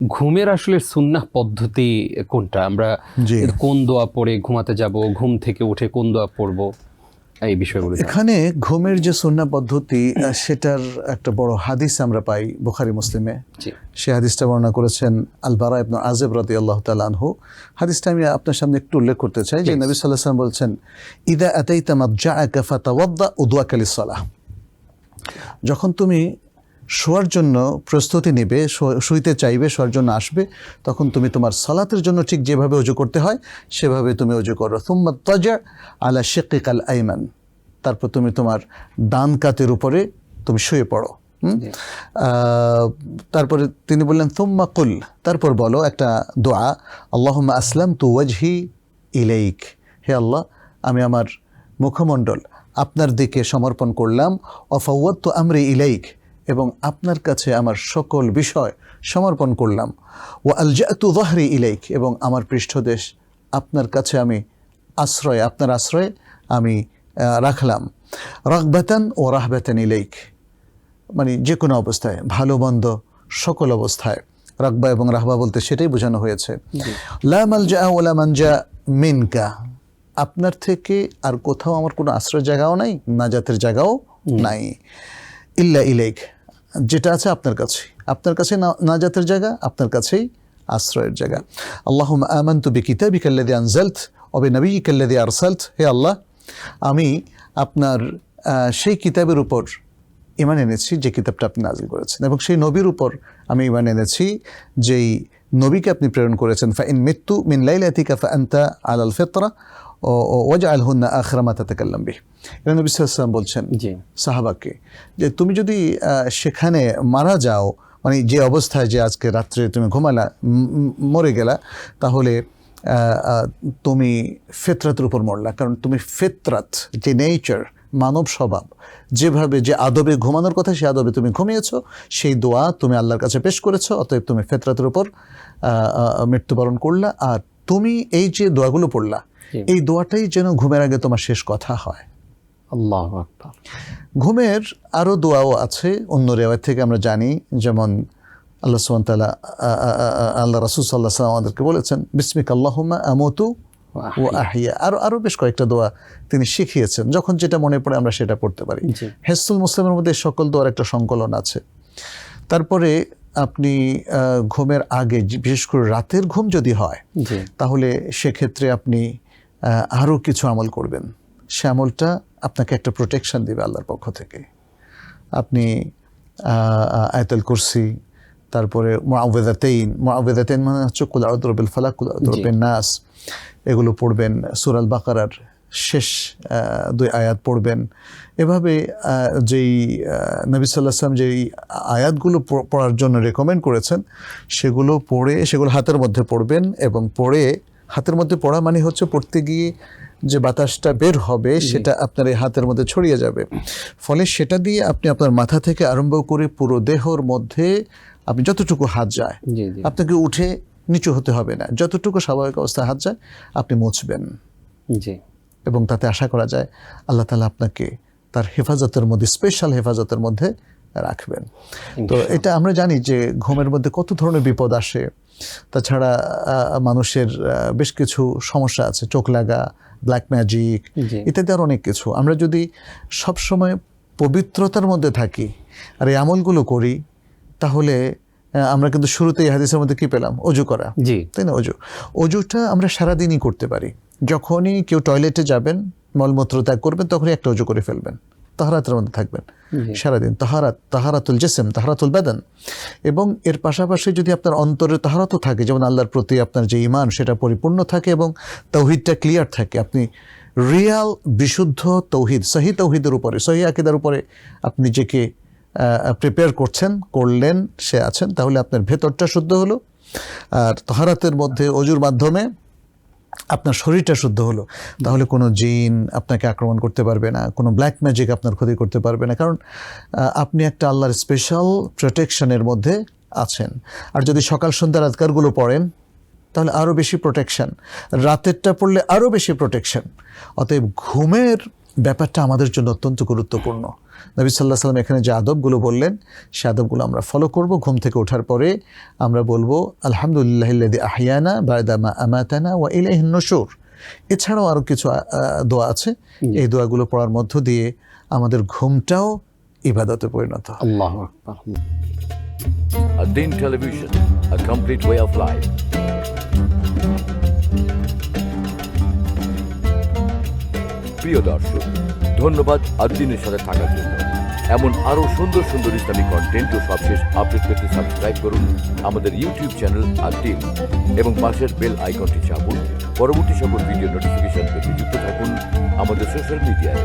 ঘুমের আসলে সুন্নাহ পদ্ধতি কোনটা? আমরা জি কোন দোয়া পড়ে ঘুমাতে যাব, ঘুম থেকে উঠে কোন দোয়া পড়বো, এই বিষয়গুলো জানা। এখানে ঘুমের যে সুন্নাহ পদ্ধতি সেটার একটা বড় হাদিস আমরা পাই বুখারী মুসলিমে। জি সে হাদিসটা বর্ণনা করেছেন আল বারা ইবনে আযিব রাদিয়াল্লাহু তাআলা আনহু। হাদিসটা আমি আপনার সামনে একটু উল্লেখ করতে চাই যে Please. নবী সাল্লাল্লাহু আলাইহি ওয়াসাল্লাম বলছেন, ইদা আতাইতা মাদজাআকা ফাতাওয়াদ্দা উদওয়াকা লিস-সালাহ। যখন তুমি শোয়ার জন্য প্রস্তুতি নেবে, শুইতে চাইবে, শোয়ার জন্য আসবে, তখন তুমি তোমার সালাতের জন্য ঠিক যেভাবে ওযু করতে হয় সেভাবে তুমি ওযু করো। সুম্মা তাজা আলা শিক্কিকাল আইমান, তারপর তুমি তোমার ডান কাতের উপরে তুমি শুয়ে পড়ো। জি তারপরে তিনি বললেন সুম্মা কুল, তারপর বলো একটা দোয়া, আল্লাহুম্মা আসলামতু ওয়াজহি ইলাইক, হে আল্লাহ আমি আমার মুখমণ্ডল আপনার দিকে সমর্পণ করলাম, ওয়াফাওয়াদতু আমরি ইলাইক, এবং আপনার কাছে আমার সকল বিষয় সমর্পণ করলাম, ওয়া আলজাতু যাহরি ইলাইক, এবং আমার পৃষ্ঠদেশ আপনার কাছে আমি আশ্রয়, আপনার আশ্রয়ে আমি রাখলাম, রাগবাতান ও রাহবাতান ইলাইক, মানে যে কোনো অবস্থায়, ভালো মন্দ সকল অবস্থায়। রাগবা এবং রাহবা বলতে সেটাই বোঝানো হয়েছে। লা মালজা ওয়ালা মানজা মিনকা, আপনার থেকে আর কোথাও আমার কোনো আশ্রয় জায়গাও নাই, নাজাতের জায়গাও নাই, ইল্লা ইলাইক, যেটা আছে আপনার কাছে, আপনার কাছে নাজাতের জায়গা, আপনার কাছেই আশ্রয়ের জায়গা। আল্লাহুম্মা আমানতু বিকিতাবিকা আল্লাযী আনজালত ওয়া বিনাবিয়িকা আল্লাযী আরসালত, হে আল্লাহ আমি আপনার সেই কিতাবের উপর ঈমান এনেছি যে কিতাবটা আপনি নাযিল করেছেন, এবং সেই নবীর উপর আমি ঈমান এনেছি যেই নবীকে আপনি প্রেরণ করেছেন। ফা ইন মিত্তু মিন লাইলাতিকা ফা আনতা আলাল ফিতরা ওয়াজআলহুন্না আখিরা মা তাতাকাল্লাম বিহি। এটা নবী সাল্লাল্লাহু আলাইহি ওয়াসাল্লাম বলছেন জি সাহাবাকে যে তুমি যদি সেখানে মারা যাও, মানে যে অবস্থায় যে আজকে রাত্রে তুমি ঘুমালা, মরে গেলা, তাহলে তুমি ফিতরাতের উপর মরলা, কারণ তুমি ফিতরাত যে নেচার, মানব স্বভাব, যেভাবে যে আদবে ঘুমানোর কথা সেই আদবে তুমি ঘুমিয়েছো, সেই দোয়া তুমি আল্লাহর কাছে পেশ করেছো, অতএব তুমি ফিতরাতের উপর মৃত্যুবরণ করলা। আর তুমি এই যে দোয়াগুলো পড়লা, এই দোয়াটাই যেন ঘুমের আগে তোমার শেষ কথা হয়। আল্লাহু আকবার। ঘুমের আরও দোয়াও আছে অন্য রেওয়ায়ত থেকে আমরা জানি, যেমন আল্লাহ সুবহানাহু ওয়া তাআলা আল্লাহ রাসূল সাল্লাল্লাহু আলাইহি ওয়াসাল্লাম আমাদেরকে বলেছেন বিসমিকা আল্লাহুম্মা আমুতু ওয়া আহইয়া। আরও বেশ কয়েকটা দোয়া তিনি শিখিয়েছেন, যখন যেটা মনে পড়ে আমরা সেটা পড়তে পারি। হিসনুল মুসলিমের মধ্যে সকল দোয়ার একটা সংকলন আছে। তারপরে আপনি ঘুমের আগে, বিশেষ করে রাতের ঘুম যদি হয়, তাহলে সেক্ষেত্রে আপনি আরও কিছু আমল করবেন। সে আমলটা আপনাকে একটা প্রোটেকশন দেবে আল্লাহর পক্ষ থেকে। আপনি আয়াতুল কুরসি, তারপরে মুআউযযাতাইন মানে হচ্ছে কুল আউযু বিল ফালাক, কুল আউযু বিন নাস, এগুলো পড়বেন। সূরা আল বাকারার শেষ 2 আয়াত পড়বেন। এভাবে যেই নবী সাল্লাল্লাহু আলাইহি ওয়াসাল্লাম যেই আয়াতগুলো পড়ার জন্য রেকমেন্ড করেছেন, সেগুলো পড়ে, সেগুলো হাতের মধ্যে পড়বেন, এবং পড়ে, হাতের মধ্যে পড়া মানে হচ্ছে পড়তে গিয়ে যে বাতাসটা বের হবে সেটা আপনার এই হাতের মধ্যে ছড়িয়ে যাবে, ফলে সেটা দিয়ে আপনি আপনার মাথা থেকে আরম্ভ করে পুরো দেহর মধ্যে আপনি যতটুকু হাত যায়, আপনাকে উঠে নিচু হতে হবে না, যতটুকু স্বাভাবিক অবস্থায় হাত যায় আপনি মুছবেন। এবং তাতে আশা করা যায় আল্লাহ তাআলা আপনাকে তার হেফাজতের মধ্যে, স্পেশাল হেফাজতের মধ্যে রাখবেন। তো এটা আমরা জানি যে ঘুমের মধ্যে কত ধরনের বিপদ আসে। তাছাড়া মানুষের বেশ কিছু সমস্যা আছে, চোখ লাগা, ব্ল্যাক ম্যাজিক ইত্যাদি আর অনেক কিছু। আমরা যদি সবসময় পবিত্রতার মধ্যে থাকি আর এই আমলগুলো করি, তাহলে আমরা কিন্তু শুরুতেই হাদিসের মধ্যে কি পেলাম? অজু করা, তাই না? অজুটা আমরা সারাদিনই করতে পারি। যখনই কেউ টয়লেটে যাবেন, মলমূত্র ত্যাগ করবেন, তখনই একটা অজু করে ফেলবেন, তাহারাতের মধ্যে থাকবেন সারাদিন। তাহারাতুল জিসম, তাহারাতুল বাদান। এবং এর পাশাপাশি যদি আপনার অন্তরের তাহারাতও থাকে, যেমন আল্লাহর প্রতি আপনার যে ঈমান সেটা পরিপূর্ণ থাকে এবং তাওহীদটা ক্লিয়ার থাকে, আপনি রিয়াল বিশুদ্ধ তাওহীদ, সহি তাওহীদের উপরে, সহি আকীদার উপরে আপনি নিজেকে প্রিপেয়ার করলেন, সে আছেন, তাহলে আপনার ভেতরটা শুদ্ধ হলো। আর তাহারাতের মধ্যে অজুর মাধ্যমে আপনার শরীরটা শুদ্ধ হলো, তাহলে কোনো জিন আপনাকে আক্রমণ করতে পারবে না, কোনো ব্ল্যাক ম্যাজিক আপনার ক্ষতি করতে পারবে না, কারণ আপনি একটা আল্লাহর স্পেশাল প্রোটেকশনের মধ্যে আছেন। আর যদি সকাল সন্ধ্যার আজকারগুলো পড়েন, তাহলে আরও বেশি প্রোটেকশন, রাতেরটা পড়লে আরও বেশি প্রোটেকশন। অতএব ঘুমের ব্যাপারটা আমাদের জন্য অত্যন্ত গুরুত্বপূর্ণ। নবী সাল্লাল্লাহু আলাইহি সাল্লাম এখানে যে আদবগুলো বললেন সে আদবগুলো আমরা ফলো করব। ঘুম থেকে ওঠার পরে আমরা বলবো আলহামদুলিল্লাহিল্লাযী আহইয়ানা বা'দা মা আমাতানা ওয়া ইলাইহিন নুশুর। এছাড়াও আরও কিছু দোয়া আছে, এই দোয়াগুলো পড়ার মধ্য দিয়ে আমাদের ঘুমটাও ইবাদতে পরিণত হয়। আল্লাহু আকবার। Ad-Din Television, a complete way of life. প্রিয় দর্শক, ধন্যবাদ ad-Din-এর সাথে থাকার জন্য। এমন আরো সুন্দর সুন্দর ইসলামিক কন্টেন্ট ও সবশেষ আপডেট পেতে সাবস্ক্রাইব করুন আমাদের ইউটিউব চ্যানেল ad-Din এবং পাশের বেল আইকনটি চাপুন। পরবর্তী সকল ভিডিও নোটিফিকেশন পেতে যুক্ত থাকুন আমাদের সোশ্যাল মিডিয়ায়।